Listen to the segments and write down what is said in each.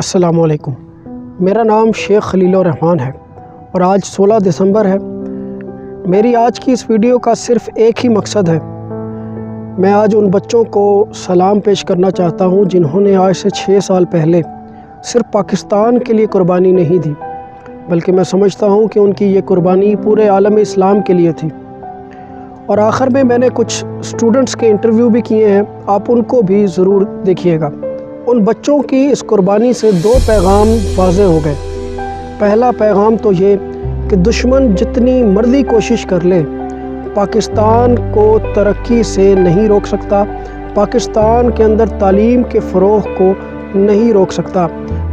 السلام علیکم، میرا نام شیخ خلیل الرحمن ہے اور آج 16 دسمبر ہے۔ میری آج کی اس ویڈیو کا صرف ایک ہی مقصد ہے۔ میں آج ان بچوں کو سلام پیش کرنا چاہتا ہوں جنہوں نے آج سے 6 سال پہلے صرف پاکستان کے لیے قربانی نہیں دی، بلکہ میں سمجھتا ہوں کہ ان کی یہ قربانی پورے عالم اسلام کے لیے تھی۔ اور آخر میں نے کچھ اسٹوڈنٹس کے انٹرویو بھی کیے ہیں، آپ ان کو بھی ضرور دیکھیے گا۔ ان بچوں کی اس قربانی سے 2 پیغام واضح ہو گئے۔ پہلا پیغام تو یہ کہ دشمن جتنی مرضی کوشش کر لے، پاکستان کو ترقی سے نہیں روک سکتا، پاکستان کے اندر تعلیم کے فروغ کو نہیں روک سکتا۔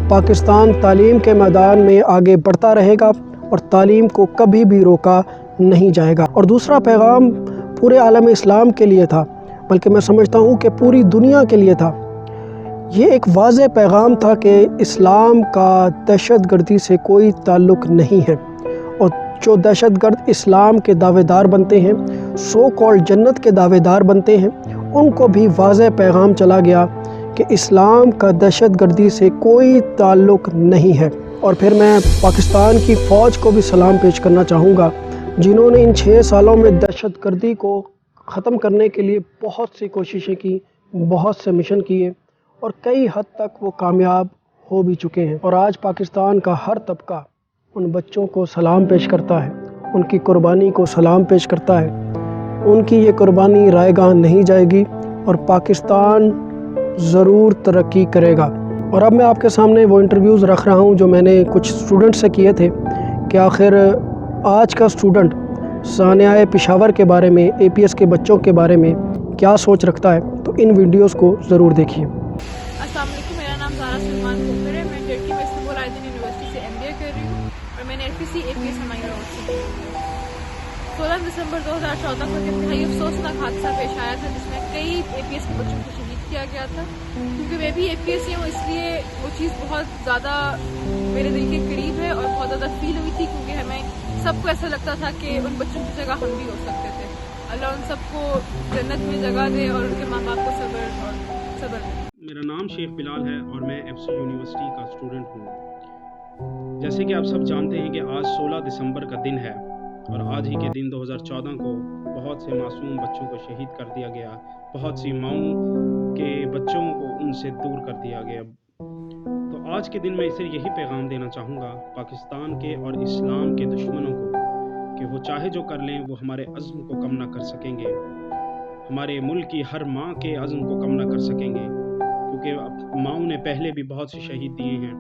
پاکستان تعلیم کے میدان میں آگے بڑھتا رہے گا اور تعلیم کو کبھی بھی روکا نہیں جائے گا۔ اور دوسرا پیغام پورے عالم اسلام کے لیے تھا، بلکہ میں سمجھتا ہوں کہ پوری دنیا کے لیے تھا۔ یہ ایک واضح پیغام تھا کہ اسلام کا دہشت گردی سے کوئی تعلق نہیں ہے، اور جو دہشت گرد اسلام کے دعوے دار بنتے ہیں، سو کالڈ جنت کے دعوے دار بنتے ہیں، ان کو بھی واضح پیغام چلا گیا کہ اسلام کا دہشت گردی سے کوئی تعلق نہیں ہے۔ اور پھر میں پاکستان کی فوج کو بھی سلام پیش کرنا چاہوں گا، جنہوں نے ان 6 سالوں میں دہشت گردی کو ختم کرنے کے لیے بہت سی کوششیں کی، بہت سے مشن کیے، اور کئی حد تک وہ کامیاب ہو بھی چکے ہیں۔ اور آج پاکستان کا ہر طبقہ ان بچوں کو سلام پیش کرتا ہے، ان کی قربانی کو سلام پیش کرتا ہے۔ ان کی یہ قربانی رائے گاہ نہیں جائے گی اور پاکستان ضرور ترقی کرے گا۔ اور اب میں آپ کے سامنے وہ انٹرویوز رکھ رہا ہوں جو میں نے کچھ اسٹوڈنٹ سے کیے تھے کہ آخر آج کا اسٹوڈنٹ ثانیہ پشاور کے بارے میں، APS کے بچوں کے بارے میں کیا سوچ رکھتا ہے۔ تو ان ویڈیوز کو ضرور دیکھیے۔ السلام علیکم، میرا نام زارا سلمان کوکر ہے۔ میں ٹرکی میں استنبول آئدین یونیورسٹی سے MBA کر رہی ہوں اور میں نے FPC APS ہماری یونیورسٹی 16 دسمبر 2014 کو ایک انتہائی افسوسناک حادثہ پیش آیا تھا جس میں کئی APS کے بچوں کو شہید کیا گیا تھا۔ کیونکہ میں بھی APS ہوں، اس لیے وہ چیز بہت زیادہ میرے دل کے قریب ہے اور بہت زیادہ فیل ہوئی تھی، کیونکہ ہمیں سب کو ایسا لگتا تھا کہ ان بچوں کی جگہ ہم بھی ہو سکتے تھے۔ اللہ ان سب کو جنت میں جگہ دے اور ان کے ماں باپ کو صبر دے۔ میرا نام شیخ بلال ہے اور میں FC یونیورسٹی کا اسٹوڈنٹ ہوں۔ جیسے کہ آپ سب جانتے ہیں کہ آج 16 دسمبر کا دن ہے اور آج ہی کے دن 2014 کو بہت سے معصوم بچوں کو شہید کر دیا گیا، بہت سی ماؤں کے بچوں کو ان سے دور کر دیا گیا۔ تو آج کے دن میں اسے یہی پیغام دینا چاہوں گا پاکستان کے اور اسلام کے دشمنوں کو کہ وہ چاہے جو کر لیں وہ ہمارے عزم کو کم نہ کر سکیں گے، ہمارے ملک کی ہر ماں کے عزم کو کم نہ کر سکیں گے، کیونکہ ماؤں نے پہلے بھی بہت سے شہید دیے ہیں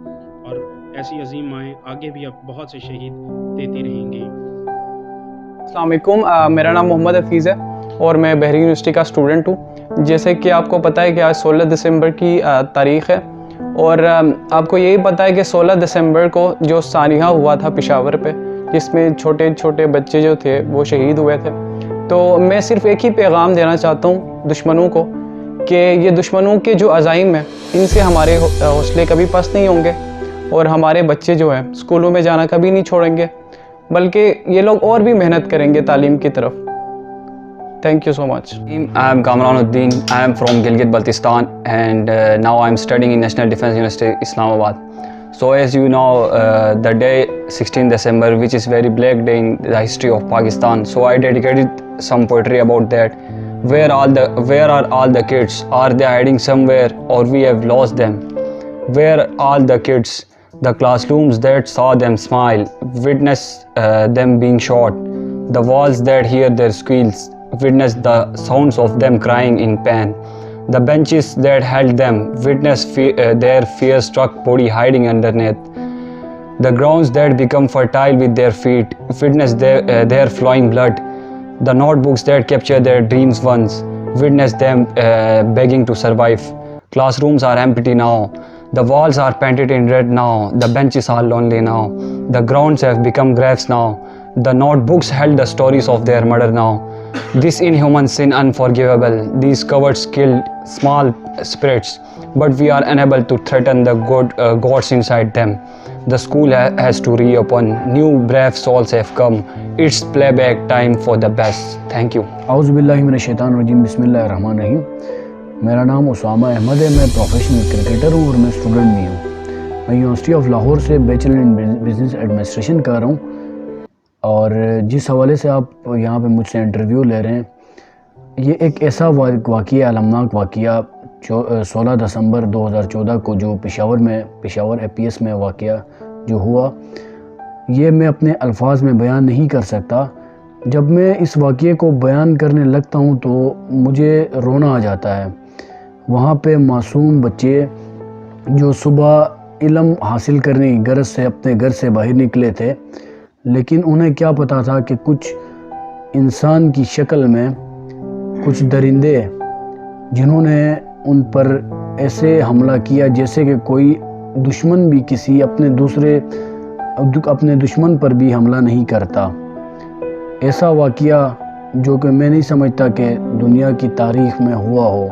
اور ایسی عظیم مائیں آگے بھی اب بہت سے شہید دیتی رہیں گی۔ السلام علیکم، میرا نام محمد حفیظ ہے اور میں بحری یونیورسٹی کا اسٹوڈنٹ ہوں۔ جیسے کہ آپ کو پتہ ہے کہ آج 16 دسمبر کی تاریخ ہے، اور آپ کو یہی پتہ ہے کہ 16 دسمبر کو جو سانحہ ہوا تھا پشاور پہ، جس میں چھوٹے چھوٹے بچے جو تھے وہ شہید ہوئے تھے، تو میں صرف ایک ہی پیغام دینا چاہتا ہوں دشمنوں کو کہ یہ دشمنوں کے جو عزائم ہیں ان سے ہمارے حوصلے کبھی پست نہیں ہوں گے، اور ہمارے بچے جو ہیں اسکولوں میں جانا کبھی نہیں چھوڑیں گے، بلکہ یہ لوگ اور بھی محنت کریں گے تعلیم کی طرف۔ Thank you so much. I am Kamran Uddin. I am from Gilgit Baltistan and now I am studying in National Defence University, Islamabad. So as you know, the day 16 December, which is very black day in the history of Pakistan. So I dedicated some poetry about that. Where are all the kids? Are they hiding somewhere or we have lost them? Where all the kids? The classrooms that saw them smile, witness them being shot. The walls that hear their squeals, witness the sounds of them crying in pain. The benches that held them, witness their fear-struck body hiding underneath. The grounds that become fertile with their feet, witness their flowing blood. The notebooks that capture their dreams once, witness them begging to survive. Classrooms are empty now. The walls are painted in red now. The benches are lonely now. The grounds have become graves now. The notebooks held the stories of their murder now. This inhuman sin unforgivable. These cowards killed small spirits, but we are unable to threaten the gods inside them. The school has to reopen. New brave souls have come. It's playback time for the best. Thank you. اعوذ باللہ من الشیطان الرجیم، بسم اللہ الرحمن الرحیم۔ میرا نام اسامہ احمد ہے، میں پروفیشنل کرکٹر ہوں اور میں اسٹوڈنٹ بھی ہوں۔ میں یونیورسٹی آف لاہور سے بیچلر ان بزنس ایڈمنسٹریشن کر رہا ہوں، اور جس حوالے سے آپ یہاں پہ مجھ سے انٹرویو لے رہے ہیں، یہ ایک ایسا واقعہ، المناک واقعہ 16 دسمبر 2014 کو جو پشاور اے پی ایس میں واقعہ جو ہوا، یہ میں اپنے الفاظ میں بیان نہیں کر سکتا۔ جب میں اس واقعے کو بیان کرنے لگتا ہوں تو مجھے رونا آ جاتا ہے۔ وہاں پہ معصوم بچے جو صبح علم حاصل کرنے کی غرض سے اپنے گھر سے باہر نکلے تھے، لیکن انہیں کیا پتا تھا کہ کچھ انسان کی شکل میں کچھ درندے جنہوں نے ان پر ایسے حملہ کیا جیسے کہ کوئی دشمن بھی کسی اپنے دشمن پر بھی حملہ نہیں کرتا۔ ایسا واقعہ جو کہ میں نہیں سمجھتا کہ دنیا کی تاریخ میں ہوا ہو۔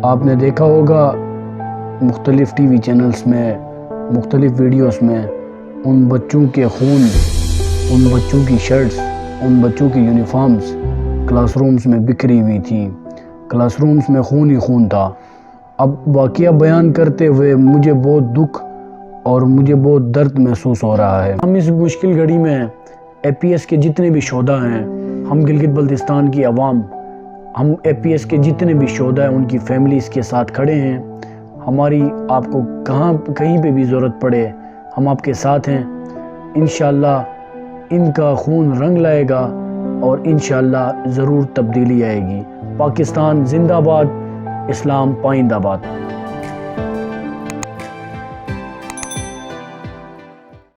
آپ نے دیکھا ہوگا مختلف ٹی وی چینلز میں، مختلف ویڈیوز میں ان بچوں کے خون، ان بچوں کی شرٹس، ان بچوں کی یونیفارمز کلاس رومز میں بکھری ہوئی تھی، کلاس رومز میں خون ہی خون تھا۔ اب واقعہ بیان کرتے ہوئے مجھے بہت دکھ اور مجھے بہت درد محسوس ہو رہا ہے۔ ہم اس مشکل گھڑی میں اے پی ایس کے جتنے بھی شہداء ہیں، ہم گلگت بلتستان کی عوام، ہم اے پی ایس کے جتنے بھی شہداء ہیں ان کی فیملیز کے ساتھ کھڑے ہیں۔ ہماری آپ کو کہیں پہ بھی ضرورت پڑے ہم آپ کے ساتھ ہیں۔ انشاءاللہ ان کا خون رنگ لائے گا اور انشاءاللہ ضرور تبدیلی آئے گی۔ پاکستان زندہ باد، اسلام پائندہ باد۔